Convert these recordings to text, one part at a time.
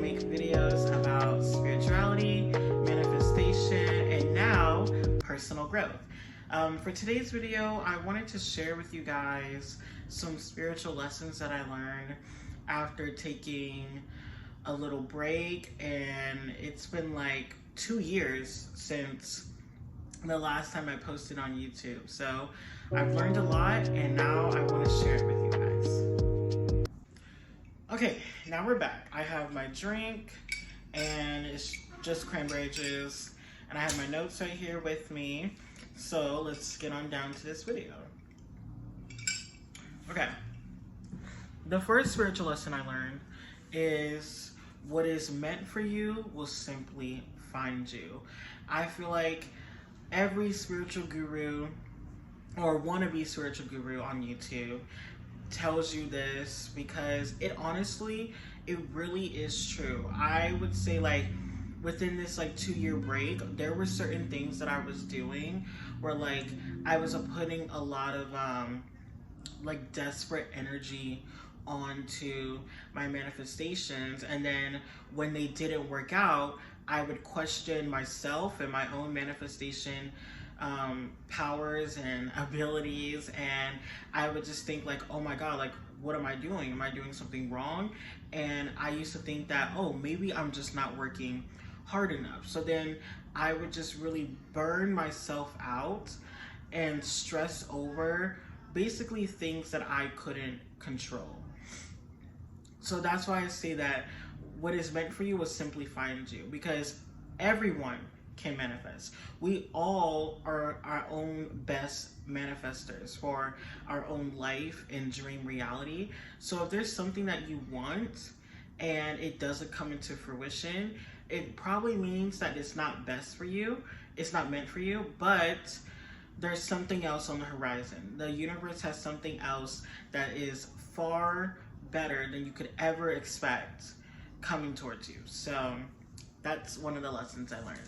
make videos about spirituality, manifestation, and now personal growth. For today's video, I wanted to share with you guys some spiritual lessons that I learned after taking a little break, and it's been like 2 years since the last time I posted on YouTube. So I've learned a lot, and now I want to share it with you guys. Okay, now we're back. I have my drink, and it's just cranberry juice, and I have my notes right here with me. So let's get on down to this video. Okay, the first spiritual lesson I learned is what is meant for you will simply find you. I feel like every spiritual guru or wannabe spiritual guru on YouTube tells you this, because it honestly, it really is true. I would say, like, within this 2-year break, there were certain things that I was doing where I was putting a lot of desperate energy onto my manifestations, and then when they didn't work out, I would question myself and my own manifestation powers and abilities, and I would just think oh my god, what am I doing? Am I doing something wrong? And I used to think that, oh, maybe I'm just not working hard enough. So then I would just really burn myself out and stress over basically things that I couldn't control. So that's why I say that what is meant for you will simply find you, because everyone can manifest. We all are our own best manifestors for our own life and dream reality. So if there's something that you want and it doesn't come into fruition, it probably means that it's not best for you, it's not meant for you, but there's something else on the horizon. The universe has something else that is far better than you could ever expect coming towards you. So that's one of the lessons I learned.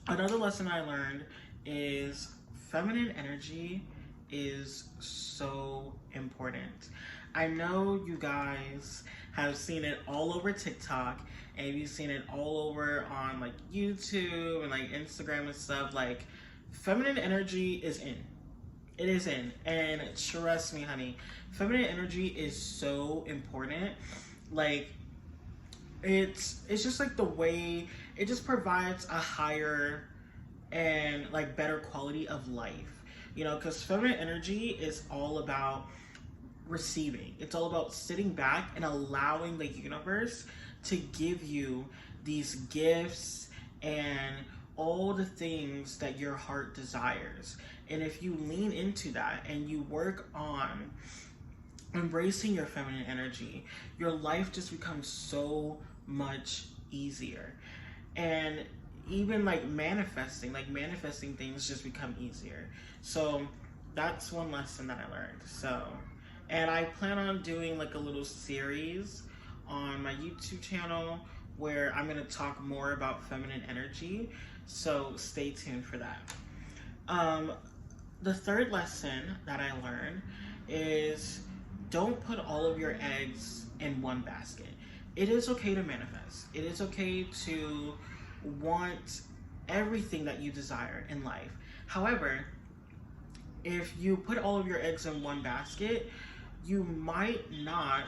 Another lesson I learned is feminine energy is so important. I know you guys have seen it all over TikTok, and you've seen it all over on YouTube and Instagram and stuff. Feminine energy is in. It is in. And trust me, honey, feminine energy is so important. It's just the way it just provides a higher and better quality of life, because feminine energy is all about receiving. It's all about sitting back and allowing the universe to give you these gifts and all the things that your heart desires. And if you lean into that and you work on embracing your feminine energy, your life just becomes so much easier. And even manifesting things just become easier. So that's one lesson that I learned. So, and I plan on doing a little series on my YouTube channel where I'm going to talk more about feminine energy. So stay tuned for that. The third lesson that I learned is don't put all of your eggs in one basket. It is okay to manifest. It is okay to want everything that you desire in life. However, if you put all of your eggs in one basket, you might not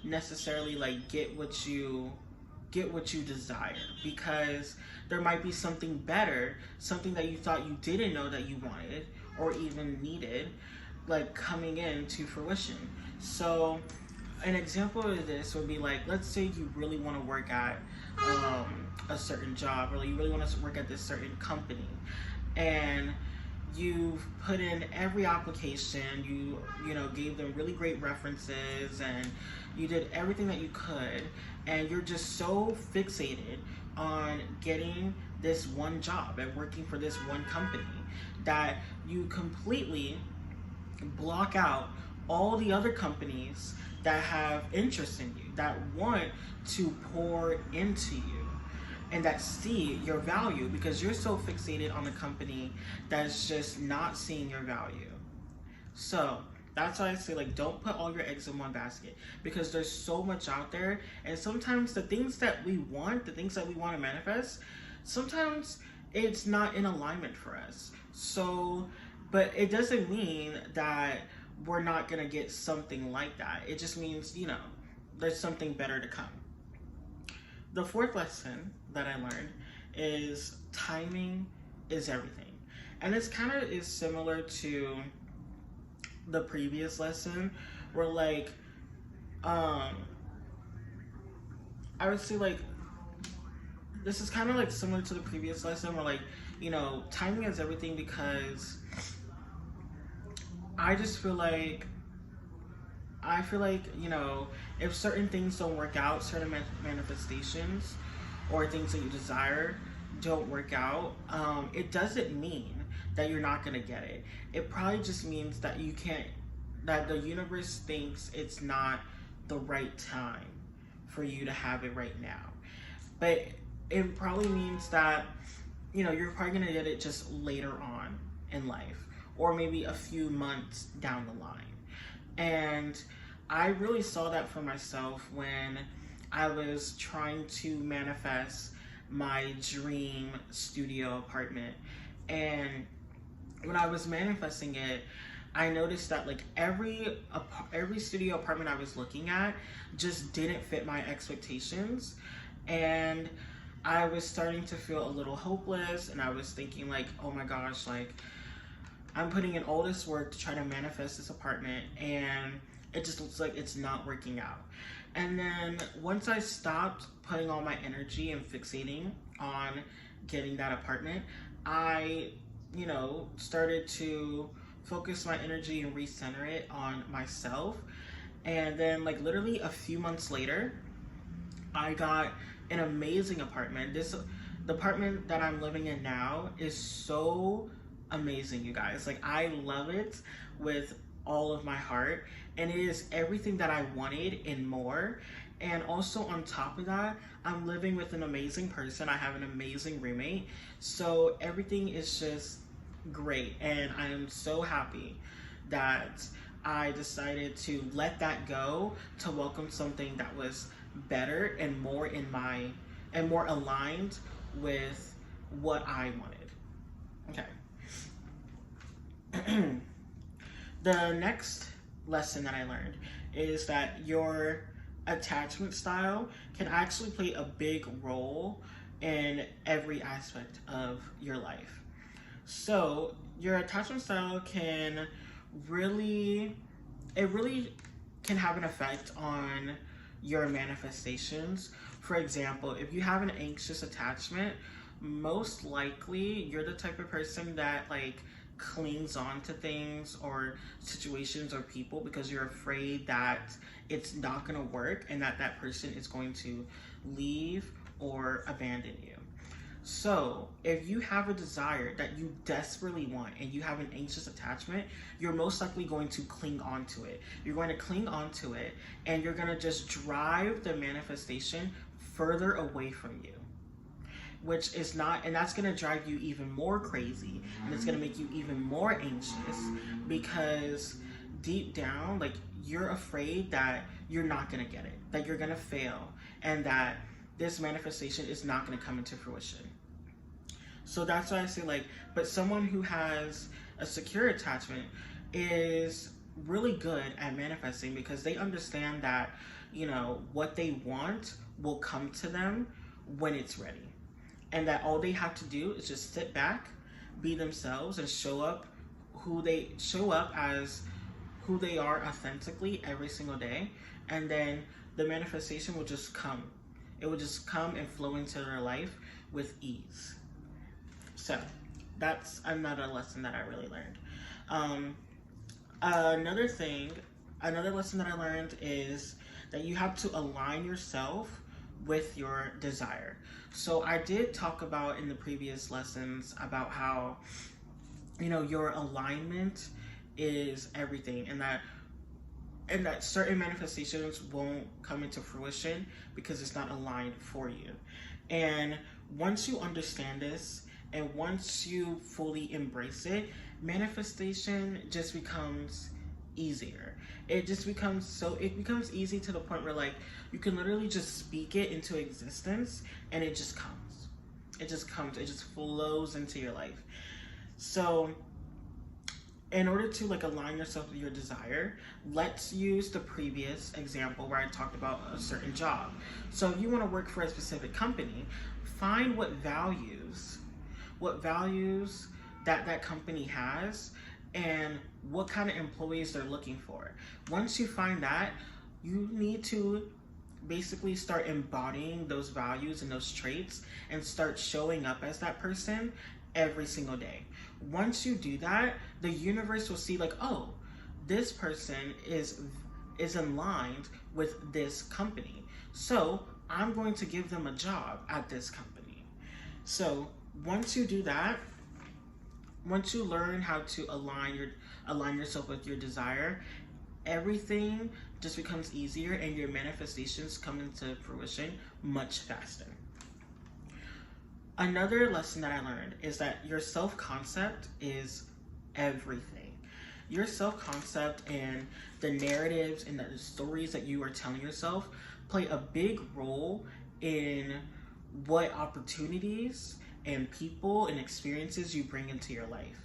necessarily get what you desire, because there might be something better, something that you thought you didn't know that you wanted or even needed, coming into fruition. So an example of this would be let's say you really want to work at a certain job, or you really want to work at this certain company, and you've put in every application, you gave them really great references, and you did everything that you could, and you're just so fixated on getting this one job and working for this one company that you completely block out all the other companies that have interest in you, that want to pour into you, and that see your value, because you're so fixated on the company that's just not seeing your value. So That's why I say, like, don't put all your eggs in one basket, because there's so much out there, and sometimes the things that we want, the things that we want to manifest, sometimes it's not in alignment for us. So, but it doesn't mean that we're not gonna get something like that. It just means, there's something better to come. The fourth lesson that I learned is timing is everything. And it's kind of is similar to the previous lesson, where like I would say, like, this is kind of like similar to the previous lesson, where like, timing is everything, because I just feel like if certain things don't work out, certain manifestations or things that you desire don't work out, it doesn't mean that you're not gonna get it. It probably just means that that the universe thinks it's not the right time for you to have it right now. But it probably means that, you're probably gonna get it just later on in life, or maybe a few months down the line. And I really saw that for myself when I was trying to manifest my dream studio apartment. And when I was manifesting it, I noticed that like every studio apartment I was looking at just didn't fit my expectations. And I was starting to feel a little hopeless, and I was thinking like, oh my gosh, like, I'm putting in all this work to try to manifest this apartment, and it just looks like it's not working out. And then once I stopped putting all my energy and fixating on getting that apartment, I, started to focus my energy and recenter it on myself. And then like literally a few months later, I got an amazing apartment. The apartment that I'm living in now is so amazing, you guys. Like, I love it with all of my heart, and it is everything that I wanted and more. And also on top of that, I'm living with an amazing person. I have an amazing roommate, so everything is just great, and I am so happy that I decided to let that go to welcome something that was better and more more aligned with what I wanted. Okay. The next lesson that I learned is that your attachment style can actually play a big role in every aspect of your life. So your attachment style can really can have an effect on your manifestations. For example, if you have an anxious attachment, most likely you're the type of person that like clings on to things or situations or people because you're afraid that it's not going to work and that that person is going to leave or abandon you. So if you have a desire that you desperately want and you have an anxious attachment, you're most likely going to cling on to it. You're going to cling on to it, and you're going to just drive the manifestation further away from you, which is not, and that's going to drive you even more crazy, and it's going to make you even more anxious because deep down, like, you're afraid that you're not going to get it, that you're going to fail, and that this manifestation is not going to come into fruition. So that's why I say, like, but someone who has a secure attachment is really good at manifesting because they understand that, you know, what they want will come to them when it's ready. And that all they have to do is just sit back, be themselves, and show up as who they are authentically every single day. And then the manifestation will just come. It will just come and flow into their life with ease. So that's another lesson that I really learned. Another lesson that I learned is that you have to align yourself with your desire. So I did talk about in the previous lessons about how, you know, your alignment is everything, and that certain manifestations won't come into fruition because it's not aligned for you. And once you understand this, and once you fully embrace it, manifestation just becomes easier. It becomes easy to the point where like you can literally just speak it into existence and it just comes. It just flows into your life. So in order to like align yourself with your desire, let's use the previous example where I talked about a certain job. So if you want to work for a specific company, find what values that company has and what kind of employees they're looking for. Once you find that, you need to basically start embodying those values and those traits and start showing up as that person every single day. Once you do that, the universe will see like, oh, this person is in line with this company. So I'm going to give them a job at this company. So once you do that, once you learn how to align yourself with your desire, everything just becomes easier and your manifestations come into fruition much faster. Another lesson that I learned is that your self-concept is everything. Your self-concept and the narratives and the stories that you are telling yourself play a big role in what opportunities and people and experiences you bring into your life.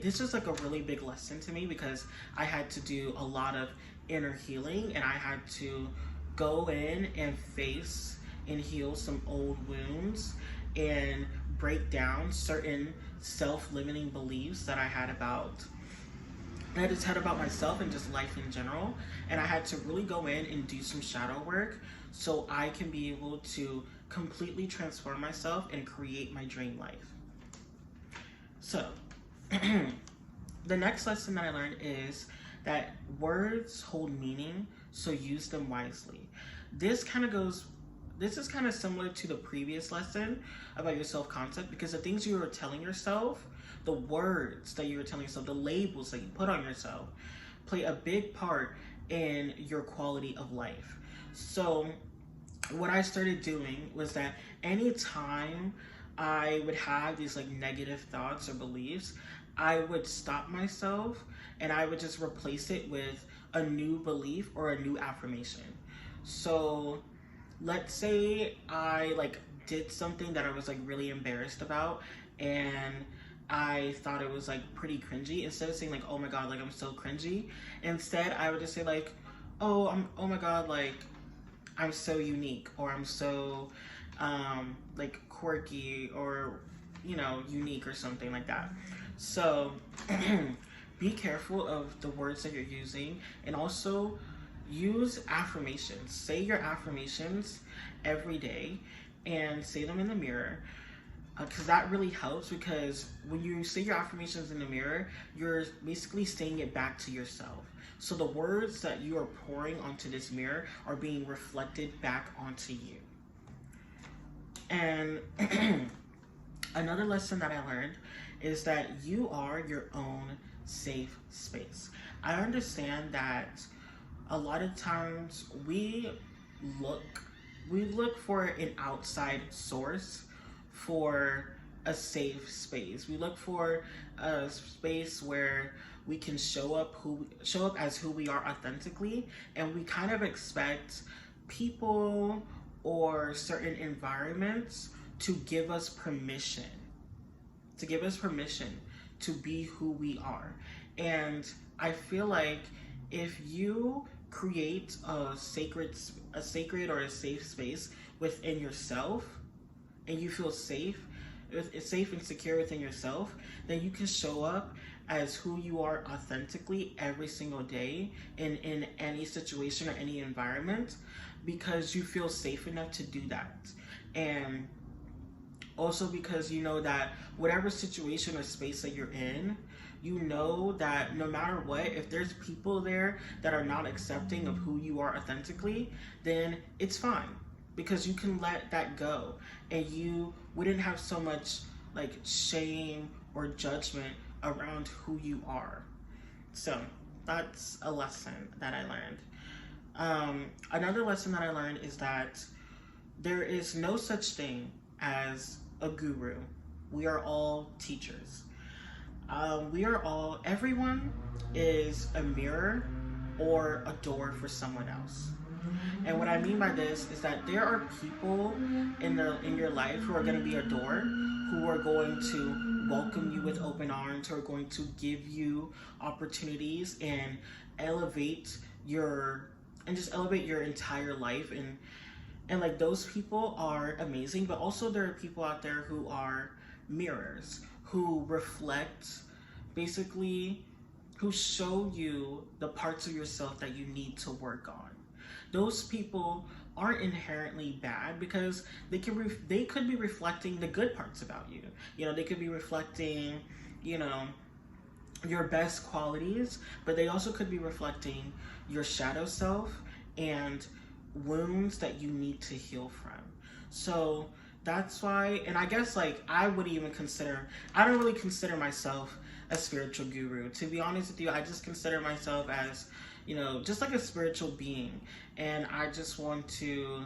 This was like a really big lesson to me because I had to do a lot of inner healing and I had to go in and face and heal some old wounds and break down certain self-limiting beliefs that I had about myself and just life in general. And I had to really go in and do some shadow work so I can be able to completely transform myself and create my dream life. So the next lesson that I learned is that words hold meaning, so use them wisely. This is kind of similar to the previous lesson about your self-concept, because the things you were telling yourself, the words that you were telling yourself, the labels that you put on yourself, play a big part in your quality of life. So what I started doing was that anytime I would have these like negative thoughts or beliefs, I would stop myself and I would just replace it with a new belief or a new affirmation. So let's say I like did something that I was like really embarrassed about and I thought it was like pretty cringy. Instead of saying like, oh my god, like I'm so cringy, instead I would just say like, oh my god, like I'm so unique, or I'm so like quirky, or you know, unique or something like that. So be careful of the words that you're using, and also use affirmations. Say your affirmations every day and say them in the mirror, because that really helps, because when you say your affirmations in the mirror, you're basically saying it back to yourself. So the words that you are pouring onto this mirror are being reflected back onto you. And another lesson that I learned is that you are your own safe space. I understand that a lot of times we look for an outside source for a safe space. We look for a space where we can show up as who we are authentically, and we kind of expect people or certain environments to give us permission to be who we are. And I feel like if you create a sacred or a safe space within yourself, and you feel safe and secure within yourself, then you can show up as who you are authentically every single day in any situation or any environment, because you feel safe enough to do that. And also because you know that whatever situation or space that you're in, you know that no matter what, if there's people there that are not accepting of who you are authentically, then it's fine, because you can let that go and you wouldn't have so much like shame or judgment around who you are. So that's a lesson that I learned. Another lesson that I learned is that there is no such thing as a guru. We are all teachers. Everyone is a mirror or a door for someone else. And what I mean by this is that there are people in your life who are going to be a door, who are going to welcome you with open arms, who are going to give you opportunities and elevate elevate your entire life, and like those people are amazing. But also there are people out there who are mirrors, who reflect, basically, who show you the parts of yourself that you need to work on. Those people aren't inherently bad, because they could be reflecting the good parts about you. You know, they could be reflecting, you know, your best qualities, but they also could be reflecting your shadow self and wounds that you need to heal from. So that's why, and I guess like I don't really consider myself a spiritual guru. To be honest with you, I just consider myself as, you know, just like a spiritual being. And I just want to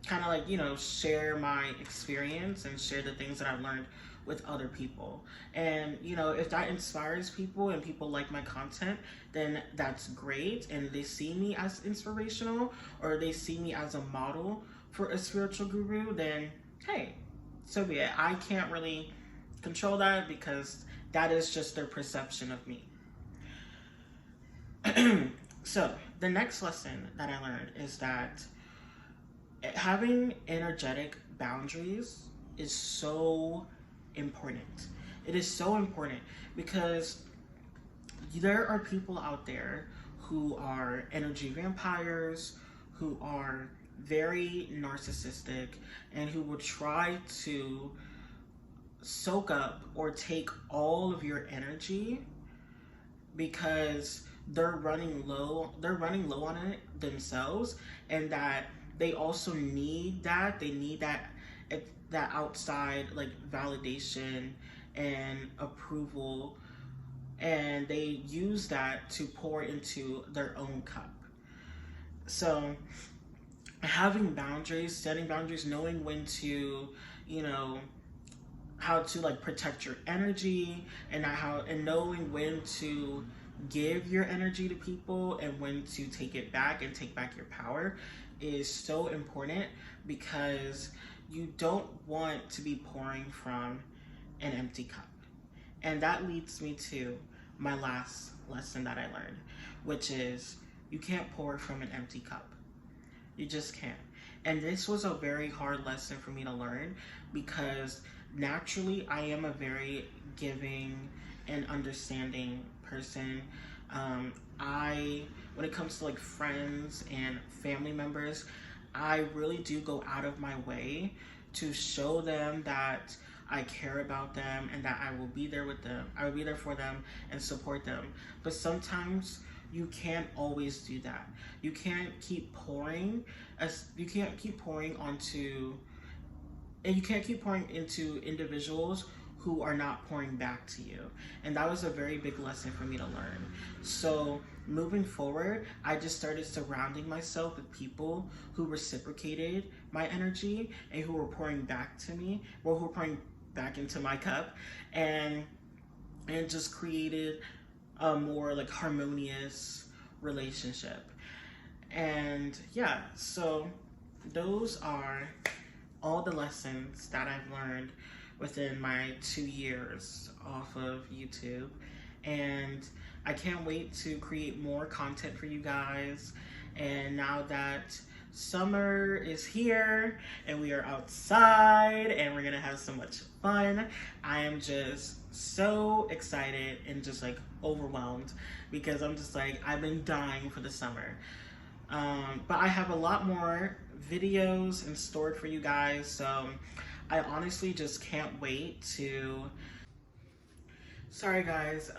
kind of like, you know, share my experience and share the things that I've learned with other people. And, you know, if that inspires people and people like my content, then that's great. And they see me as inspirational, or they see me as a model for a spiritual guru, then hey, so be it. I can't really control that, because that is just their perception of me. So the next lesson that I learned is that having energetic boundaries is so important. It is so important, because there are people out there who are energy vampires, who are very narcissistic, and who will try to soak up or take all of your energy, because they're running low on it themselves, and that they also need that outside like validation and approval, and they use that to pour into their own cup. So having boundaries, setting boundaries, knowing when to, you know, how to like protect your energy, and knowing when to give your energy to people and when to take it back and take back your power is so important, because you don't want to be pouring from an empty cup. And that leads me to my last lesson that I learned, which is you can't pour from an empty cup. You just can't. And this was a very hard lesson for me to learn, because naturally I am a very giving and understanding person. When it comes to like friends and family members, I really do go out of my way to show them that I care about them and that I will be there with them. I will be there for them and support them. But sometimes you can't always do that. You can't keep pouring into individuals who are not pouring back to you. And that was a very big lesson for me to learn. So moving forward, I just started surrounding myself with people who reciprocated my energy and who were pouring back to me, or who were pouring back into my cup, and just created a more like harmonious relationship. And yeah, so those are all the lessons that I've learned within my 2 years off of YouTube. And I can't wait to create more content for you guys. And now that summer is here and we are outside and we're gonna have so much fun, I am just so excited and just like overwhelmed, because I'm just like, I've been dying for the summer. But I have a lot more videos in store for you guys, so I honestly just can't wait to... Sorry guys,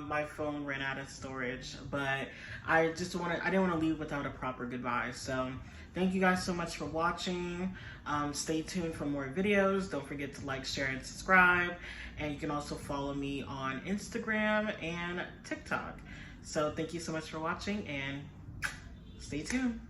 my phone ran out of storage, but I didn't want to leave without a proper goodbye. So thank you guys so much for watching. Stay tuned for more videos. Don't forget to like, share, and subscribe. And you can also follow me on Instagram and TikTok. So thank you so much for watching, and stay tuned.